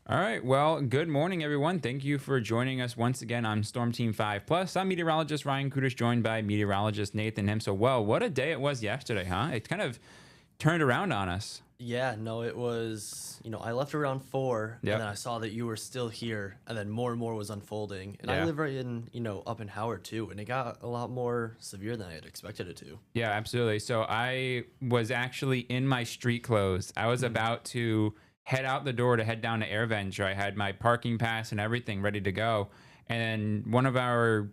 All right. Well, good morning, everyone. Thank you for joining us once again on Storm Team 5 Plus. I'm meteorologist Ryan Kudish, joined by meteorologist Nathan Him. So, well, what a day it was yesterday, huh? It kind of turned around on us. Yeah, no, it was, I left around 4 and then Yep. I saw that you were still here and then more and more was unfolding. And I Yeah. live right in, up in Howard too, and it got a lot more severe than I had expected it to. Yeah, absolutely. So, I was actually in my street clothes. I was Mhm. about to head out the door to head down to AirVenture. I had my parking pass and everything ready to go. And one of our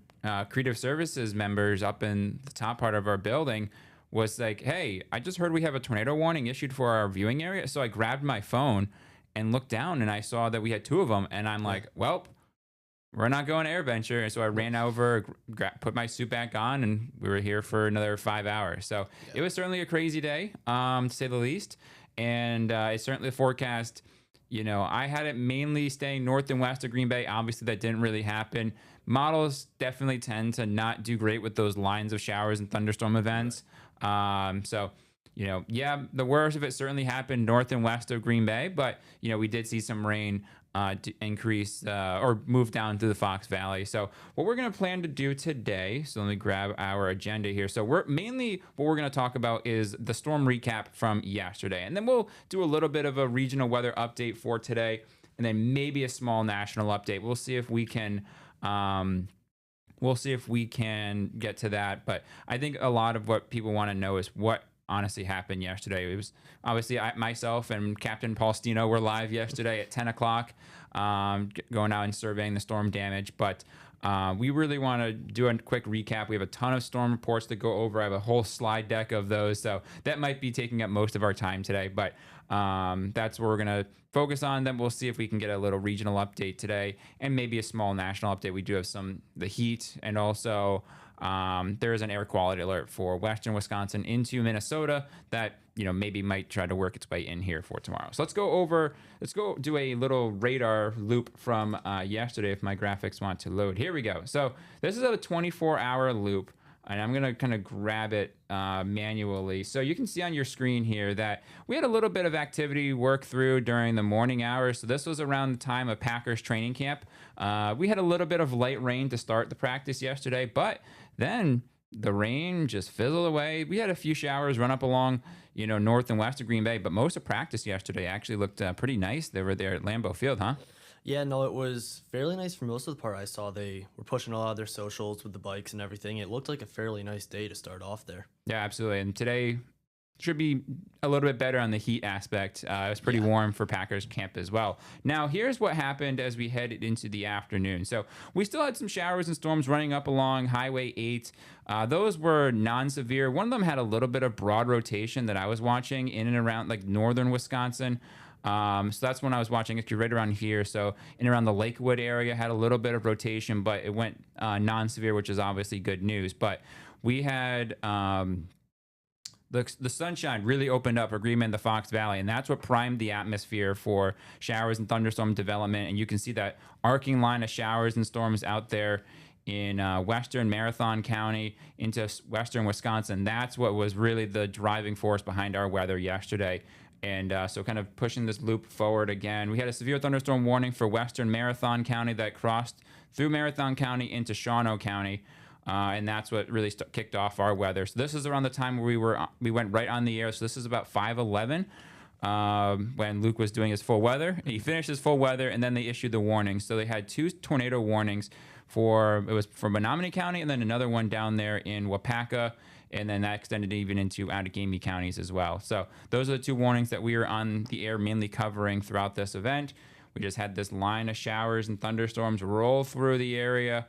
creative services members up in the top part of our building was like, "Hey, I just heard we have a tornado warning issued for our viewing area." So I grabbed my phone and looked down and I saw that we had two of them. And I'm Yeah. like, "Well, we're not going to AirVenture." And so I No. ran over, put my suit back on, and we were here for another 5 hours. So Yeah. it was certainly a crazy day, to say the least. And it's certainly forecast. I had it mainly staying north and west of Green Bay. Obviously, that didn't really happen. Models definitely tend to not do great with those lines of showers and thunderstorm Right. events. So, yeah, the worst of it certainly happened north and west of Green Bay, but, we did see some rain to increase or move down through the Fox Valley. So what we're going to plan to do today, so let me grab our agenda here. So we're mainly what we're going to talk about is the storm recap from yesterday. And then we'll do a little bit of a regional weather update for today, and then maybe a small national update. We'll see if we can get to that. But I think a lot of what people want to know is what honestly happened yesterday. It was obviously myself and Captain Paul Stino were live yesterday at 10 o'clock, going out and surveying the storm damage. But we really want to do a quick recap. We have a ton of storm reports to go over. I have a whole slide deck of those. So that might be taking up most of our time today. But that's what we're going to focus on. Then we'll see if we can get a little regional update today and maybe a small national update. We do have the heat, and also there is an air quality alert for western Wisconsin into Minnesota that maybe might try to work its way in here for tomorrow. So let's go do a little radar loop from yesterday if my graphics want to load. Here we go. So this is a 24-hour loop, and I'm going to kind of grab it manually. So you can see on your screen here that we had a little bit of activity work through during the morning hours. So this was around the time of Packers training camp. We had a little bit of light rain to start the practice yesterday, but then the rain just fizzled away. We had a few showers run up along, north and west of Green Bay, but most of practice yesterday actually looked pretty nice. They were there at Lambeau Field, huh? Yeah, no, it was fairly nice for most of the part. I saw they were pushing a lot of their socials with the bikes and everything. It looked like a fairly nice day to start off there. Yeah, absolutely. And today should be a little bit better on the heat aspect. It was pretty Yeah. warm for Packers camp as well. Now, here's what happened as we headed into the afternoon. So we still had some showers and storms running up along Highway 8. Those were non-severe. One of them had a little bit of broad rotation that I was watching in and around like northern Wisconsin. So that's when I was watching it right around here. So in around the Lakewood area had a little bit of rotation, but it went non-severe, which is obviously good news. But we had the sunshine really opened up for Green Bay and the Fox Valley, and that's what primed the atmosphere for showers and thunderstorm development. And you can see that arcing line of showers and storms out there in western Marathon County into western Wisconsin. That's what was really the driving force behind our weather yesterday. And so, kind of pushing this loop forward again, we had a severe thunderstorm warning for western Marathon County that crossed through Marathon County into Shawano County. And that's what really kicked off our weather. So this is around the time where we went right on the air. So this is about 5:11 when Luke was doing his full weather. He finished his full weather, and then they issued the warning. So they had two tornado warnings it was for Menominee County, and then another one down there in Wapaka, and then that extended even into Outagamie counties as well. So those are the two warnings that we were on the air mainly covering throughout this event. We just had this line of showers and thunderstorms roll through the area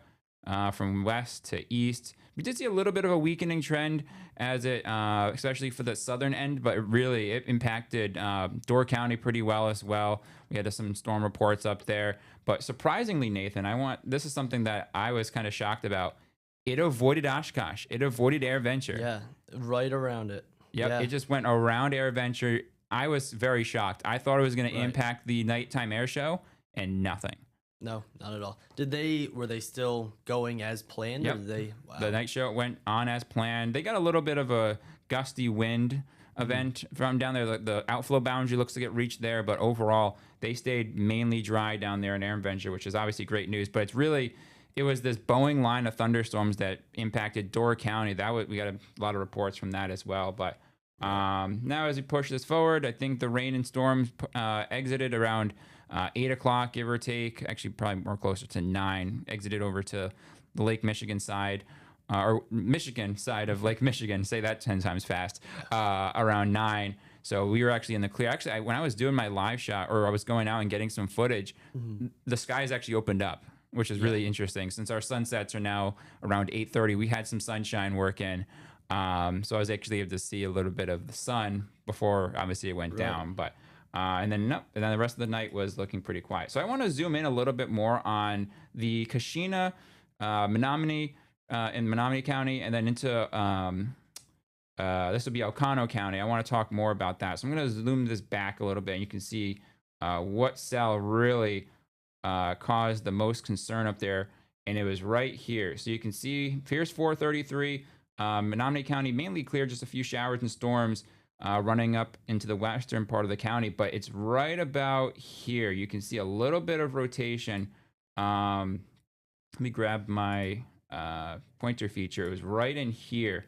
from west to east. We did see a little bit of a weakening trend as especially for the southern end, but it impacted Door County pretty well as well. We had some storm reports up there, but surprisingly, Nathan, this is something that I was kind of shocked about. It avoided Oshkosh. It avoided AirVenture. Yeah, right around it. Yep, Yeah, it just went around AirVenture. I was very shocked. I thought it was going to right. impact the nighttime air show, and nothing. No, not at all. Were they still going as planned or Yep. did they, The wow. night show went on as planned. They got a little bit of a gusty wind event from down there. The outflow boundary looks to get reached there, but overall they stayed mainly dry down there in Aaron Venture, which is obviously great news. But it was this Boeing line of thunderstorms that impacted Door County. We got a lot of reports from that as well. But now as we push this forward, I think the rain and storms exited around 8 o'clock, give or take. Actually, probably more closer to 9. Exited over to the Lake Michigan side. Or Michigan side of Lake Michigan, say that 10 times fast, around 9. So we were actually in the clear. Actually, when I was doing my live shot, or I was going out and getting some footage, the skies actually opened up, which is really interesting. Since our sunsets are now around 8:30, we had some sunshine working. So I was actually able to see a little bit of the sun before, obviously, it went down. But and then the rest of the night was looking pretty quiet. So I want to zoom in a little bit more on the Kashina, Menominee, in Menominee County, and then into this would be Elcano County. I want to talk more about that. So I'm going to zoom this back a little bit, and you can see what cell really caused the most concern up there, and it was right here. So you can see Pierce 433, Menominee County mainly clear, just a few showers and storms running up into the western part of the county, but it's right about here. You can see a little bit of rotation. Let me grab my pointer feature. It was right in here,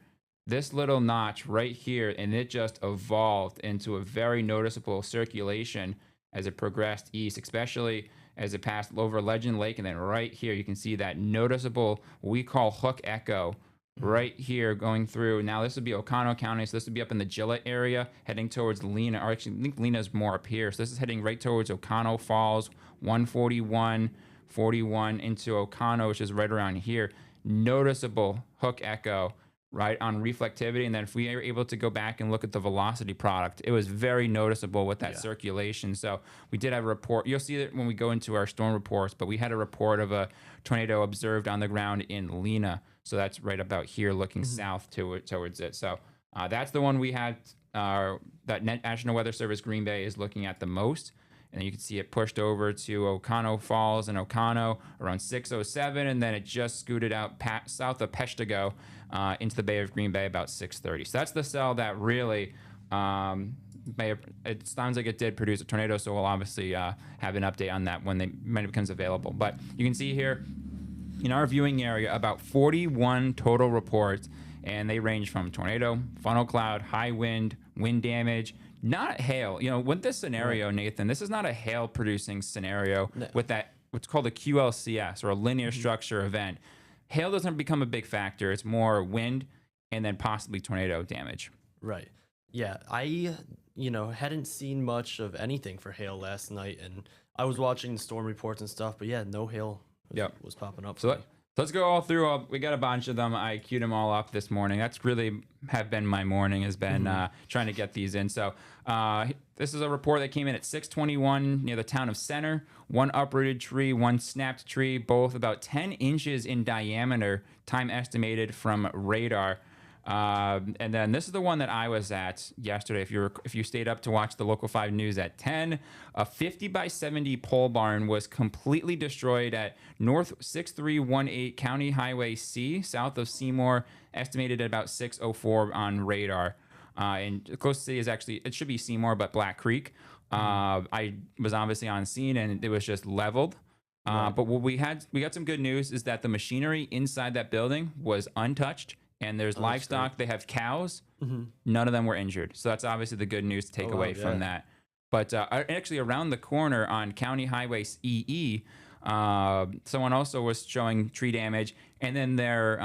this little notch right here, and it just evolved into a very noticeable circulation as it progressed east, especially as it passed over Legend Lake. And then right here you can see that noticeable, what we call hook echo, right here going through. Now this would be Elcano County, so this would be up in the Gillette area heading towards Lena, or actually I think Lena's more up here, so this is heading right towards Elcano Falls, 141, 41 into Elcano, which is right around here. Noticeable hook echo right on reflectivity. And then if we are able to go back and look at the velocity product, it was very noticeable with that circulation. So we did have a report. You'll see it when we go into our storm reports, but we had a report of a tornado observed on the ground in Lena. So that's right about here looking south towards it. So that's the one we had, that National Weather Service Green Bay is looking at the most. And you can see it pushed over to Elcano Falls and Elcano around 6:07, and then it just scooted out south of Peshtigo into the Bay of Green Bay about 6:30. So that's the cell that really it sounds like it did produce a tornado, so we'll obviously have an update on that when it becomes available. But you can see here in our viewing area about 41 total reports, and they range from tornado, funnel cloud, high wind, wind damage, not hail. With this scenario, Nathan, this is not a hail producing scenario with that, what's called a QLCS, or a linear structure event. Hail doesn't become a big factor. It's more wind and then possibly tornado damage. Right. Yeah. I, hadn't seen much of anything for hail last night, and I was watching storm reports and stuff, but yeah, no hail was popping up. So let's go all through. We got a bunch of them. I queued them all up this morning. That's really have been my morning, has been trying to get these in. So this is a report that came in at 6:21 near the town of Center. One uprooted tree, one snapped tree, both about 10 inches in diameter, time estimated from radar. And then this is the one that I was at yesterday. If you stayed up to watch the Local 5 News at 10, a 50 by 70 pole barn was completely destroyed at North 6318 County Highway C, south of Seymour, estimated at about 6:04 on radar. And the closest city is actually, it should be Seymour, but Black Creek. I was obviously on scene, and it was just leveled. But what we got some good news is that the machinery inside that building was untouched. And there's livestock. They have cows. None of them were injured. So that's obviously the good news to take away from that. But actually around the corner on County Highway EE, someone also was showing tree damage. And then their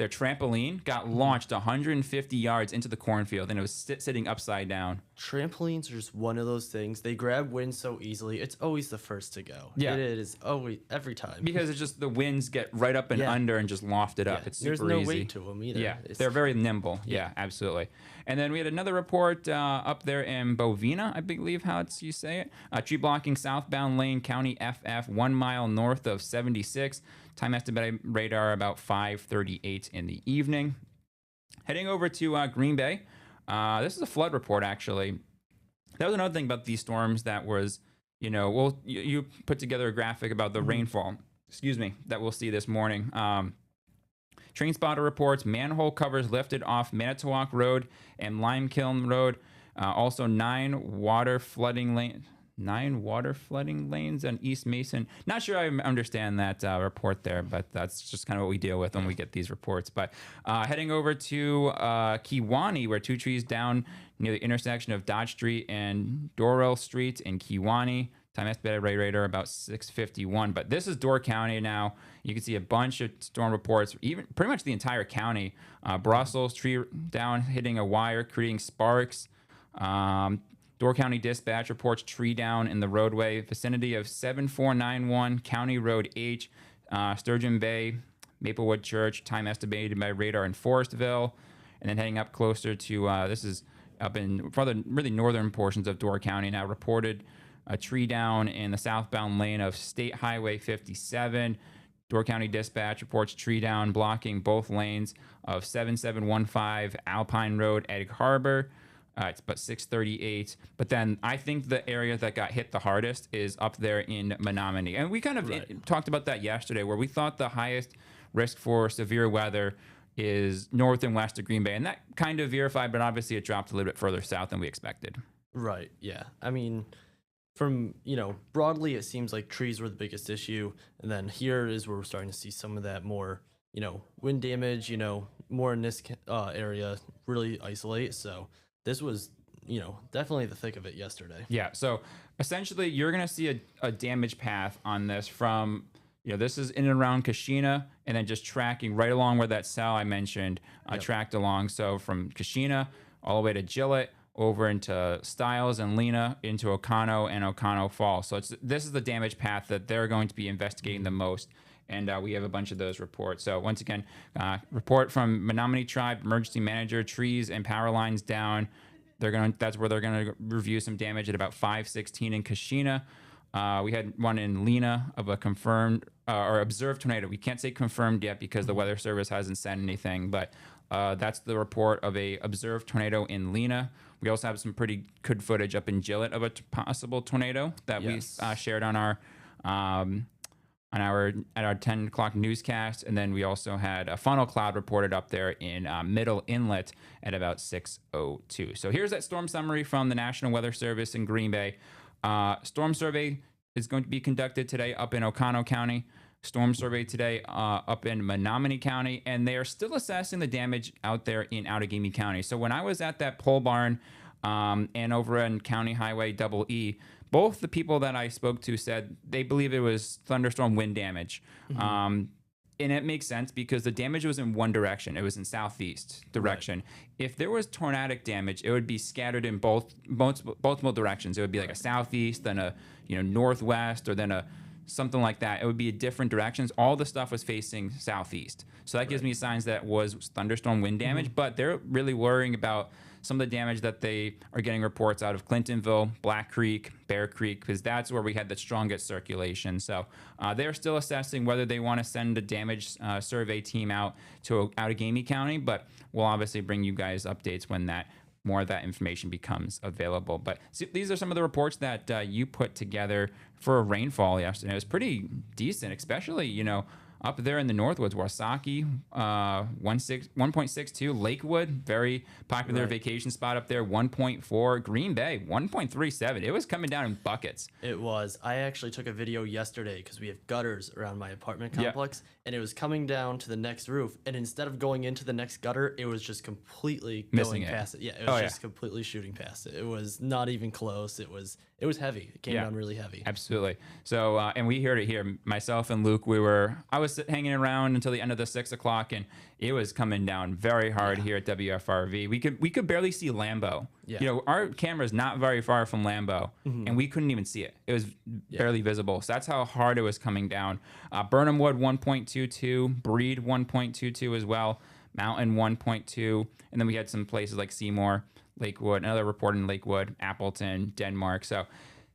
trampoline got launched 150 yards into the cornfield, and it was sitting upside down. Trampolines are just one of those things. They grab wind so easily. It's always the first to go. Yeah. It is always, every time. Because it's just the winds get right up and under and just loft it up. It's super easy. There's no weight to them either. Yeah, they're very nimble. Yeah, absolutely. And then we had another report up there in Bovina, I believe how you say it. Tree blocking southbound lane, County FF, 1 mile north of 76. Time estimated radar about 5:38 in the evening. Heading over to Green Bay. This is a flood report, actually. That was another thing about these storms that was, you put together a graphic about the rainfall, that we'll see this morning. Train spotter reports manhole covers lifted off Manitowoc Road and Limekiln Road. Also, 9 water flooding lanes on East Mason. Not sure I understand that report there, but that's just kind of what we deal with when we get these reports. But heading over to Kewanee, where 2 trees down near the intersection of Dodge Street and Dorrell Street in Kewanee. Time estimated radar about 6:51. But this is Door County now. You can see a bunch of storm reports, even pretty much the entire county. Brussels tree down hitting a wire, creating sparks. Door County Dispatch reports tree down in the roadway vicinity of 7491 County Road H, Sturgeon Bay, Maplewood Church. Time estimated by radar in Forestville. And then heading up closer to, this is up in further, really northern portions of Door County now, reported a tree down in the southbound lane of State Highway 57. Door County Dispatch reports tree down blocking both lanes of 7715 Alpine Road, Egg Harbor. It's about 6:38. But then I think the area that got hit the hardest is up there in Menominee. And we kind of talked about that yesterday, where we thought the highest risk for severe weather is north and west of Green Bay. And that kind of verified, but obviously it dropped a little bit further south than we expected. Right, yeah. I mean, from, broadly, it seems like trees were the biggest issue. And then here is where we're starting to see some of that more, wind damage, more in this area, really isolate. So this was, definitely the thick of it yesterday. Yeah. So essentially, you're going to see a damage path on this from, this is in and around Kashina, and then just tracking right along where that cell I mentioned tracked along. So from Kashina all the way to Gillett, over into Stiles and Lena, into Oconto and Oconto Falls. So this is the damage path that they're going to be investigating the most. And we have a bunch of those reports. So once again, report from Menominee Tribe Emergency Manager, trees and power lines down. That's where they're gonna review some damage at about 5:16 in Kashina. We had one in Lena of a confirmed or observed tornado. We can't say confirmed yet because the Weather Service hasn't said anything, but that's the report of a observed tornado in Lena. We also have some pretty good footage up in Gillett of a possible tornado that we shared on our at our 10 o'clock newscast. And then we also had a funnel cloud reported up there in Middle Inlet at about 6:02. So here's that storm summary from the National Weather Service in Green Bay. Storm survey is going to be conducted today up in Oconto County. Storm survey today up in Menominee County, and they are still assessing the damage out there in Outagamie County. So when I was at that pole barn and over on County Highway Double E, both the people that I spoke to said they believe it was thunderstorm wind damage. And it makes sense because the damage was in one direction. It was in southeast direction. Right. If there was tornadic damage, it would be scattered in multiple directions. It would be like a southeast, then a northwest, or then something like that. It would be different directions. All the stuff was facing southeast. So that gives me signs that was thunderstorm wind damage, but they're really worrying about some of the damage that they are getting reports out of Clintonville, Black Creek, Bear Creek, because that's where we had the strongest circulation. So they're still assessing whether they want to send a damage survey team out to Outagamie County, but we'll obviously bring you guys updates when more of that information becomes available. But these are some of the reports that you put together for rainfall yesterday. It was pretty decent, especially, up there in the Northwoods. Wasaki, 1.62. Lakewood, very popular vacation spot up there, 1.4. Green Bay, 1.37. It was coming down in buckets. It was. I actually took a video yesterday because we have gutters around my apartment complex, and it was coming down to the next roof. And instead of going into the next gutter, it was just completely going past it. Yeah, it was just completely shooting past it. It was not even close. It was heavy. It came down really heavy. Absolutely. So, and we heard it here. Myself and Luke, I was hanging around until the end of the 6 o'clock, and it was coming down very hard here at WFRV. We could barely see Lambeau. Yeah. Our camera is not very far from Lambeau, and we couldn't even see it. It was barely visible. So that's how hard it was coming down. Burnham Wood 1.22, Breed 1.22 as well, Mountain 1.2, and then we had some places like Seymour, Lakewood, another report in Lakewood, Appleton, Denmark. So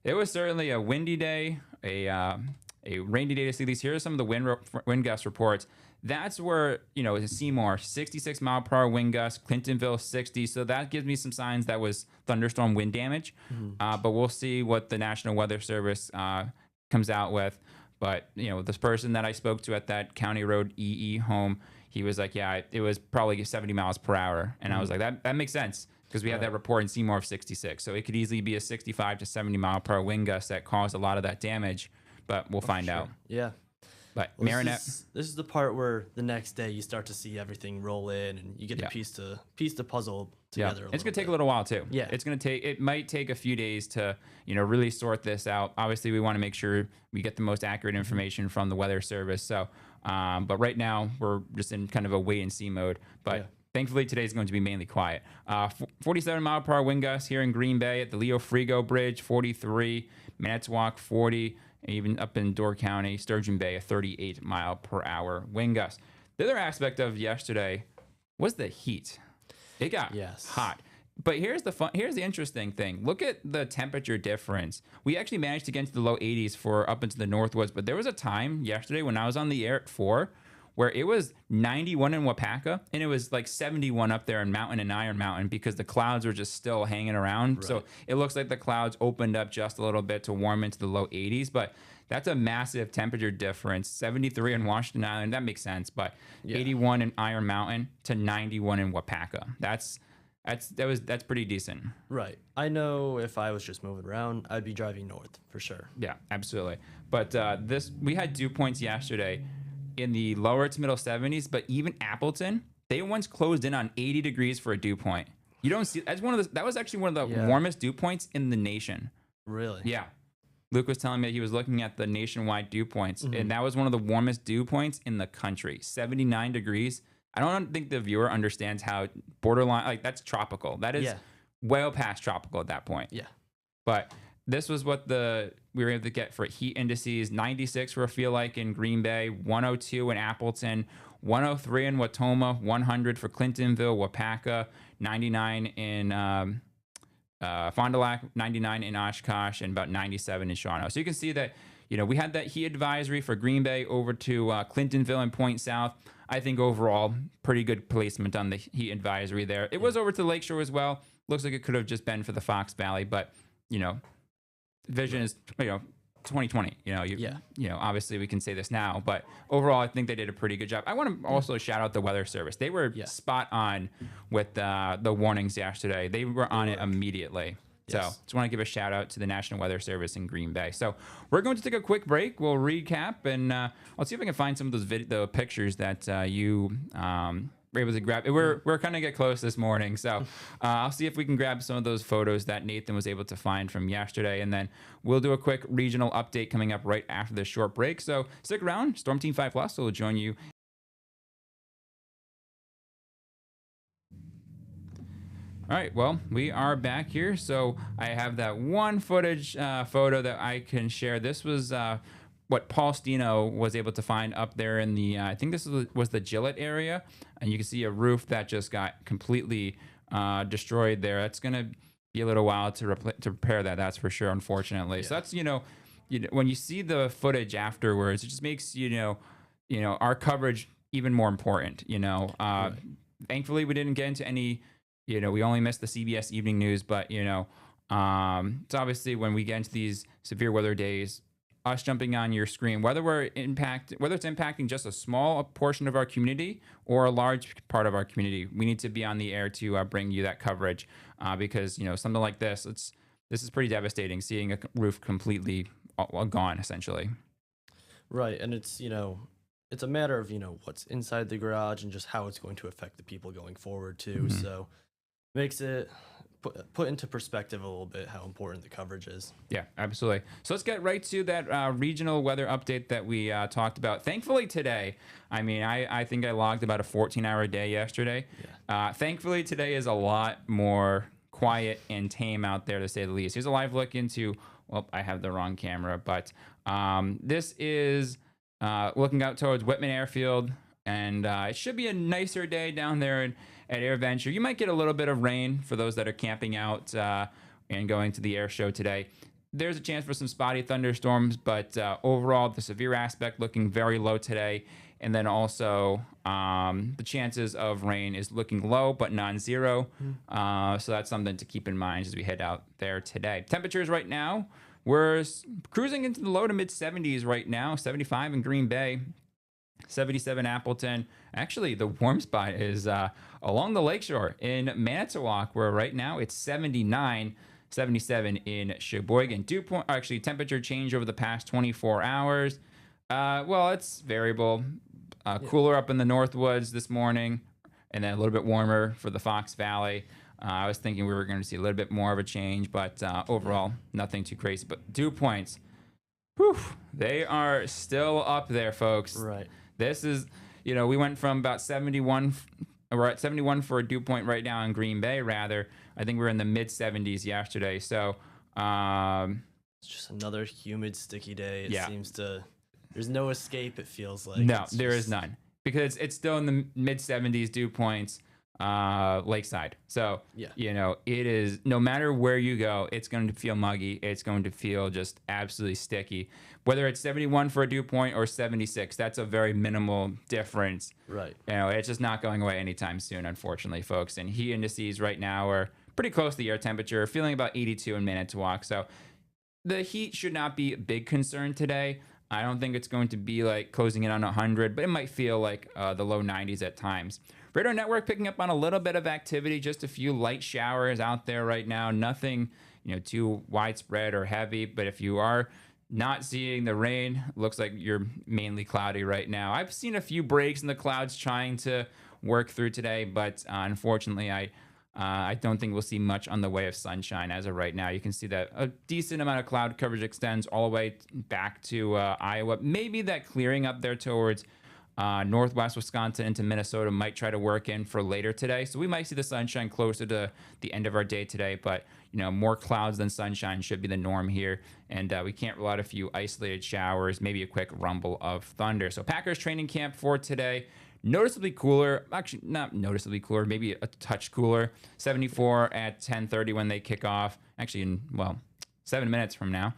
it was certainly a windy day, a rainy day to see these. Here are some of the wind gust reports. That's where, Seymour, 66 mile per hour wind gust, Clintonville, 60. So that gives me some signs that was thunderstorm wind damage. But we'll see what the National Weather Service comes out with. But, this person that I spoke to at that County Road EE home, he was like, yeah, it was probably 70 miles per hour. And I was like, that makes sense because we had that report in Seymour of 66. So it could easily be a 65 to 70 mile per hour wind gust that caused a lot of that damage, but we'll find out. Yeah. But Well, Marinette, this is the part where the next day you start to see everything roll in, and you get to piece the puzzle together. It's gonna take a little while too. Yeah, it might take a few days to really sort this out. Obviously, we want to make sure we get the most accurate information from the Weather Service. So, but right now we're just in kind of a wait and see mode. But thankfully, today's going to be mainly quiet. 47 mile per hour wind gusts here in Green Bay at the Leo Frigo Bridge, 43, Manitowoc 40. Even up in Door County, Sturgeon Bay, a 38 mile per hour wind gust. The other aspect of yesterday was the heat. It got hot. But here's the interesting thing. Look at the temperature difference. We actually managed to get into the low 80s for up into the Northwoods, but there was a time yesterday when I was on the air at 4 where it was 91 in Wapaka and it was like 71 up there in Mountain and Iron Mountain because the clouds were just still hanging around. Right. So it looks like the clouds opened up just a little bit to warm into the low 80s, but that's a massive temperature difference. 73 in Washington Island, that makes sense, but 81 in Iron Mountain to 91 in Wapaka. That's pretty decent. Right. I know if I was just moving around, I'd be driving north for sure. Yeah, absolutely. But we had dew points yesterday in the lower to middle 70s, but even Appleton, they once closed in on 80 degrees for a dew point. You don't see that was actually one of the warmest dew points in the nation. Really? Yeah. Luke was telling me he was looking at the nationwide dew points, and that was one of the warmest dew points in the country. 79 degrees. I don't think the viewer understands how borderline, like that's tropical. That is well past tropical at that point. Yeah. But this was what we were able to get for heat indices. 96 for a feel like in Green Bay, 102 in Appleton, 103 in Watoma, 100 for Clintonville, Wapaka, 99 in Fond du Lac, 99 in Oshkosh, and about 97 in Shawano. So you can see that, we had that heat advisory for Green Bay over to Clintonville and Point South. I think overall, pretty good placement on the heat advisory there. It was over to Lakeshore as well. Looks like it could have just been for the Fox Valley, but, vision is, 2020. Obviously we can say this now, but overall, I think they did a pretty good job. I want to also shout out the Weather Service. They were spot on with the warnings yesterday. They were on it immediately. So just want to give a shout out to the National Weather Service in Green Bay. So we're going to take a quick break. We'll recap, and I'll see if I can find some of those the pictures that you were able to grab. We're kind of get close this morning, so I'll see if we can grab some of those photos that Nathan was able to find from yesterday, and then we'll do a quick regional update coming up right after this short break. So stick around. Storm Team 5 Plus will join you. All right, well, we are back here. So I have that one footage photo that I can share. This was what Paul Stino was able to find up there in the, I think this was the Gillette area. And you can see a roof that just got completely destroyed there. It's going to be a little while to repair that, that's for sure, unfortunately. Yeah. So that's, when you see the footage afterwards, it just makes, our coverage even more important, Right. Thankfully, we didn't get into any... we only missed the CBS Evening News, but, it's obviously when we get into these severe weather days, us jumping on your screen, whether it's impacting just a small portion of our community or a large part of our community, we need to be on the air to bring you that coverage because, something like this is pretty devastating, seeing a roof completely gone, essentially. Right, and it's, it's a matter of, what's inside the garage and just how it's going to affect the people going forward, too, so... Makes it put into perspective a little bit how important the coverage is. Yeah, absolutely. So let's get right to that regional weather update that we talked about. Thankfully today, I think I logged about a 14-hour day yesterday. Yeah. Thankfully today is a lot more quiet and tame out there, to say the least. Here's a live look into, well, I have the wrong camera, but this is looking out towards Whitman Airfield. And it should be a nicer day down there at AirVenture. You might get a little bit of rain for those that are camping out and going to the air show today. There's a chance for some spotty thunderstorms, but overall, the severe aspect looking very low today. And then also the chances of rain is looking low, but non-zero. So that's something to keep in mind as we head out there today. Temperatures right now, we're cruising into the low to mid 70s right now, 75 in Green Bay. 77 Appleton. Actually, the warm spot is along the lakeshore in Manitowoc, where right now it's 79. 77 in Sheboygan. Dew point, actually, temperature change over the past 24 hours. Well, it's variable. Cooler up in the Northwoods this morning, and then a little bit warmer for the Fox Valley. I was thinking we were going to see a little bit more of a change, but overall, nothing too crazy. But dew points, whew, they are still up there, folks. Right. This is, we went from about 71. We're at 71 for a dew point right now in Green Bay, rather. I think we were in the mid 70s yesterday. So, it's just another humid, sticky day. It seems to, there's no escape, it feels like. No, there is none. Because it's still in the mid 70s dew points, lakeside. So, it is, no matter where you go, it's going to feel muggy. It's going to feel just absolutely sticky. Whether it's 71 for a dew point or 76, that's a very minimal difference. Right. It's just not going away anytime soon, unfortunately, folks. And heat indices right now are pretty close to the air temperature, feeling about 82 in Manitowoc. So the heat should not be a big concern today. I don't think it's going to be like closing in on 100, but it might feel like the low 90s at times. Radar network picking up on a little bit of activity, just a few light showers out there right now. Nothing, too widespread or heavy, but if you are not seeing the rain, looks like you're mainly cloudy right now. I've seen a few breaks in the clouds trying to work through today, but unfortunately, I don't think we'll see much on the way of sunshine as of right now. You can see that a decent amount of cloud coverage extends all the way back to Iowa. Maybe that clearing up there towards northwest Wisconsin into Minnesota might try to work in for later today. So we might see the sunshine closer to the end of our day today, but more clouds than sunshine should be the norm here. And we can't rule out a few isolated showers, maybe a quick rumble of thunder. So Packers training camp for today, noticeably cooler, actually not noticeably cooler, maybe a touch cooler. 74 at 10:30 when they kick off. Actually, in 7 minutes from now.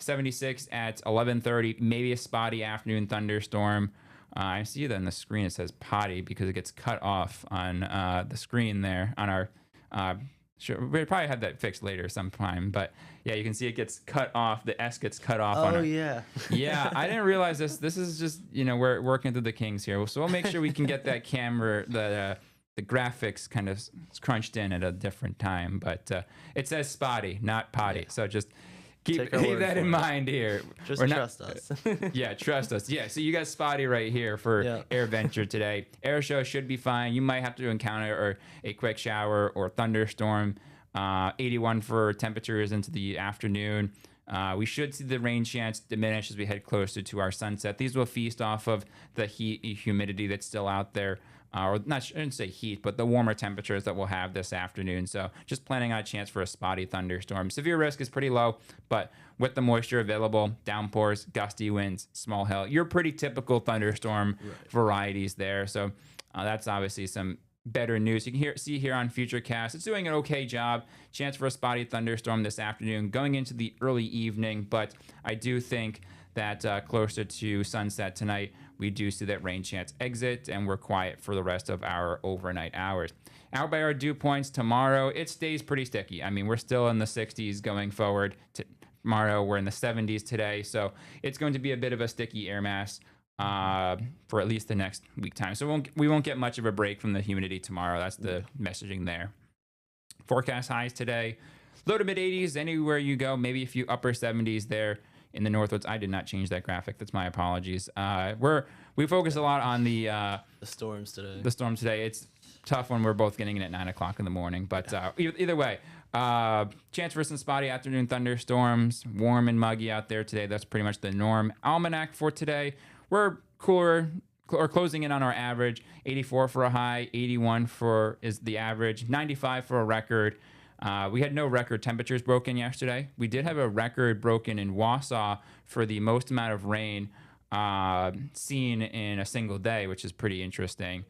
76 at 11:30, maybe a spotty afternoon thunderstorm. I see that on the screen it says potty because it gets cut off on the screen there on our. Sure, we'll probably have that fixed later sometime, but yeah, you can see it gets cut off. The S gets cut off. Oh, yeah. Yeah, I didn't realize this. This is just we're working through the kinks here, so we'll make sure we can get that camera the graphics kind of crunched in at a different time. But it says spotty, not potty, so just keep that in mind here. Just trust us. Yeah, trust us. Yeah, so you got spotty right here for Air Venture today. Air show should be fine. You might have to encounter a quick shower or thunderstorm. 81 for temperatures into the afternoon. We should see the rain chance diminish as we head closer to our sunset. These will feast off of the heat and humidity that's still out there. Or not, I shouldn't say heat, but the warmer temperatures that we'll have this afternoon. So just planning on a chance for a spotty thunderstorm. Severe risk is pretty low, but with the moisture available, downpours, gusty winds, small hail, your pretty typical thunderstorm varieties there. So that's obviously some better news. You can see here on Futurecast, it's doing an okay job. Chance for a spotty thunderstorm this afternoon going into the early evening, but I do think that closer to sunset tonight, we do see that rain chance exit, and we're quiet for the rest of our overnight hours. Out by our dew points tomorrow, it stays pretty sticky. I mean, we're still in the 60s going forward. Tomorrow, we're in the 70s today, so it's going to be a bit of a sticky air mass for at least the next week time. So we won't get much of a break from the humidity tomorrow. That's the messaging there. Forecast highs today, low to mid 80s anywhere you go, maybe a few upper 70s there in the Northwoods. I did not change that graphic. That's my apologies. We focus a lot on the storms today. The storm today. It's tough when we're both getting in at 9 o'clock in the morning. But either way, chance for some spotty afternoon thunderstorms. Warm and muggy out there today. That's pretty much the norm. Almanac for today. We're cooler or closing in on our average. 84 for a high. 81 is the average. 95 for a record. We had no record temperatures broken yesterday. We did have a record broken in Wausau for the most amount of rain seen in a single day, which is pretty interesting.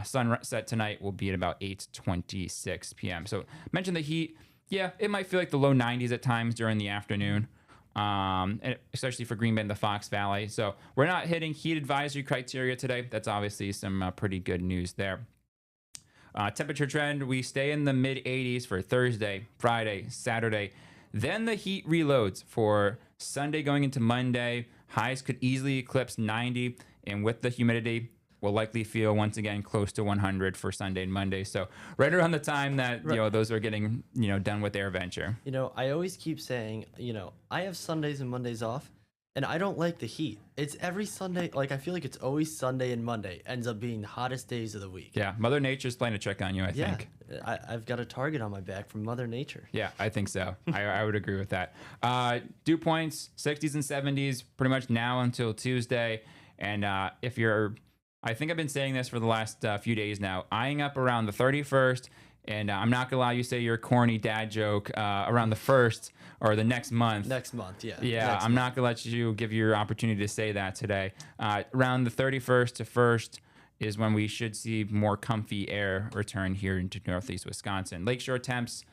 Sunset tonight will be at about 8:26 p.m. So mentioned the heat. Yeah, it might feel like the low 90s at times during the afternoon, and especially for Green Bay and the Fox Valley. So we're not hitting heat advisory criteria today. That's obviously some pretty good news there. Temperature trend, we stay in the mid 80s for Thursday, Friday, Saturday. Then the heat reloads for Sunday going into Monday, highs could easily eclipse 90, and with the humidity, we'll likely feel once again close to 100 for Sunday and Monday. So right around the time that those are getting done with their venture. I always keep saying, I have Sundays and Mondays off, and I don't like the heat. It's every Sunday. Like, I feel like it's always Sunday and Monday ends up being the hottest days of the week. Yeah, Mother Nature's playing a trick on you, I think. I've got a target on my back from Mother Nature. Yeah, I think so. I would agree with that. Dew points, 60s and 70s, pretty much now until Tuesday. And if you're, I think I've been saying this for the last few days now, eyeing up around the 31st. And I'm not going to allow you to say your corny dad joke around the 1st or the next month. Next month, yeah. Yeah, I'm not going to let you give your opportunity to say that today. Around the 31st to 1st is when we should see more comfy air return here into northeast Wisconsin. Lakeshore temps,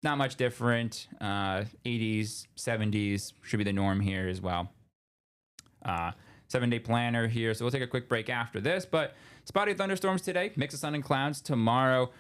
not much different. 80s, 70s should be the norm here as well. 7-day planner here. So we'll take a quick break after this. But spotty thunderstorms today, mix of sun and clouds tomorrow.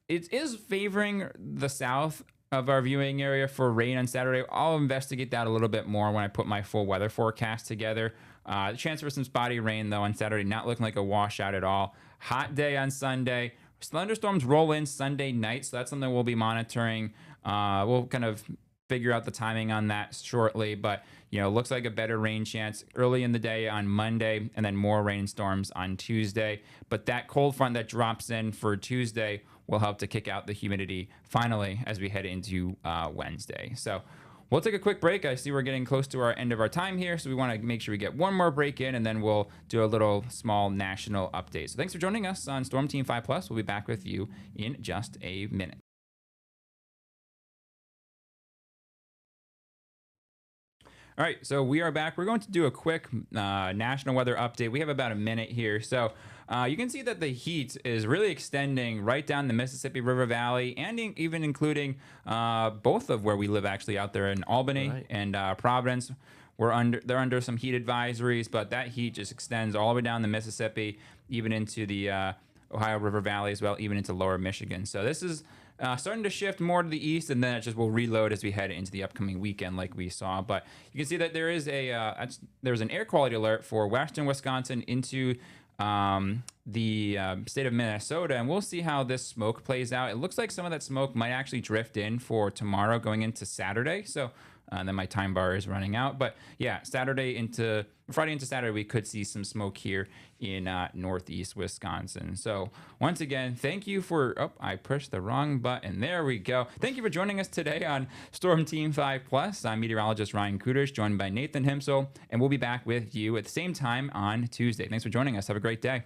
It is favoring the south of our viewing area for rain on Saturday. I'll investigate that a little bit more when I put my full weather forecast together. The chance for some spotty rain, though, on Saturday, not looking like a washout at all. Hot day on Sunday. Thunderstorms roll in Sunday night, so that's something we'll be monitoring. We'll kind of figure out the timing on that shortly, but looks like a better rain chance early in the day on Monday, and then more rainstorms on Tuesday. But that cold front that drops in for Tuesday will help to kick out the humidity finally as we head into Wednesday. So we'll take a quick break. I see we're getting close to our end of our time here, so we want to make sure we get one more break in, and then we'll do a little small national update. So thanks for joining us on Storm Team 5 Plus. We'll be back with you in just a minute. All right, so we are back. We're going to do a quick national weather update. We have about a minute here. So you can see that the heat is really extending right down the Mississippi River Valley, and even including both of where we live, actually, out there in Albany and Providence. They're under some heat advisories, but that heat just extends all the way down the Mississippi, even into the Ohio River Valley as well, even into lower Michigan. So this is starting to shift more to the east, and then it just will reload as we head into the upcoming weekend, like we saw. But you can see that there is there's an air quality alert for western Wisconsin into the state of Minnesota, and we'll see how this smoke plays out. It looks like some of that smoke might actually drift in for tomorrow going into Saturday. So then my time bar is running out. But yeah, Friday into Saturday, we could see some smoke here in northeast Wisconsin. So once again, thank you for, I pushed the wrong button. There we go. Thank you for joining us today on Storm Team 5 Plus. I'm meteorologist Ryan Kuders, joined by Nathan Himsel, and we'll be back with you at the same time on Tuesday. Thanks for joining us. Have a great day.